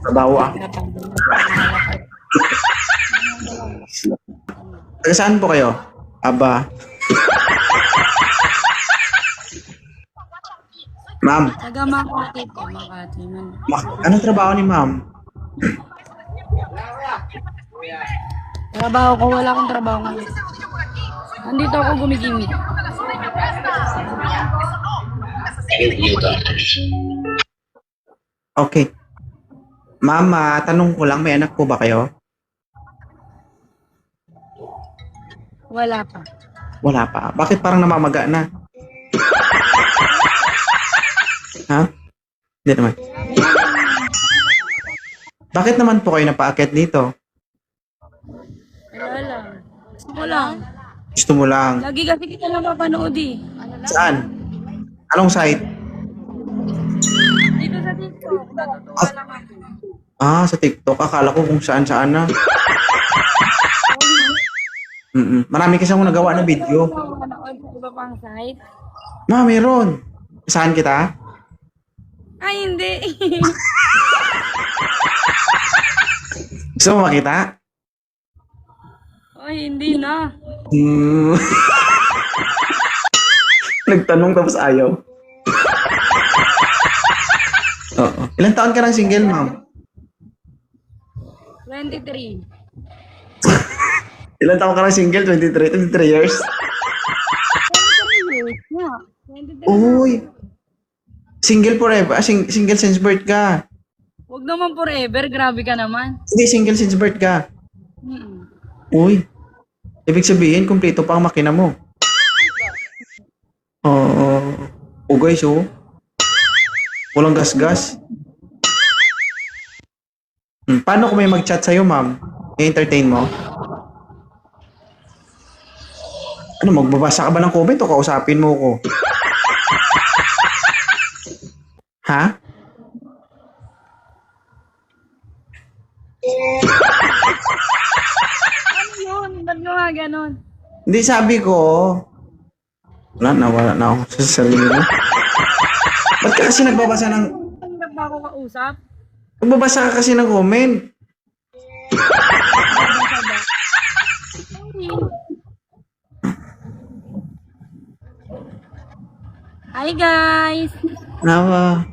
Trabaho ah. Taga saan po kayo? Aba. Ma'am, Taga Makati po, Makati man. anong trabaho ni ma'am? Trabaho ko, wala akong trabaho ngayon. Nandito ako gumigimik. Okay. Ma'am, tanong ko lang, may anak po ba kayo? Wala pa. Wala pa. Bakit parang namamaga na? Ha? Hindi naman. Bakit naman po kayo napaakit dito? Wala lang. Gusto ko lang. Gusto mo lang. Lagi kasi kita napapanood eh. Saan? Anong site? Dito sa TikTok, natutuwa lang ako. Sa TikTok. Akala ko kung saan-saan na. Marami kasi akong nagawa na video. Manood sa iba pang site? Meron. Saan kita? Ay, hindi. Gusto mo makita? Ay, hindi na. Nagtanong tapos ayaw. Oo. Ilang taon ka ng single, ma'am? 23. Ilang taon ka ng single? 23 years? 23 years na. 23 na. Uy! Single forever. Single since birth ka. Huwag naman forever. Grabe ka naman. Hindi, single since birth ka. Mm-mm. Uy! Ibig sabihin, kumpleto pa ang makina mo. Oo. Guys, oh. Walang gas-gas. Paano kung may mag-chat sa'yo, ma'am? I-entertain mo? Ano, magbabasa ka ba ng comment o kausapin mo ko? Ha? Ano yun? Ba't mo nga ganon? Hindi, sabi ko. Wala na ako sa sarili mo. Ba't ka kasi nagbabasa ng... Tanggap ba ako kausap? Nagbabasa ka kasi ng comment. Hi guys! Nawa.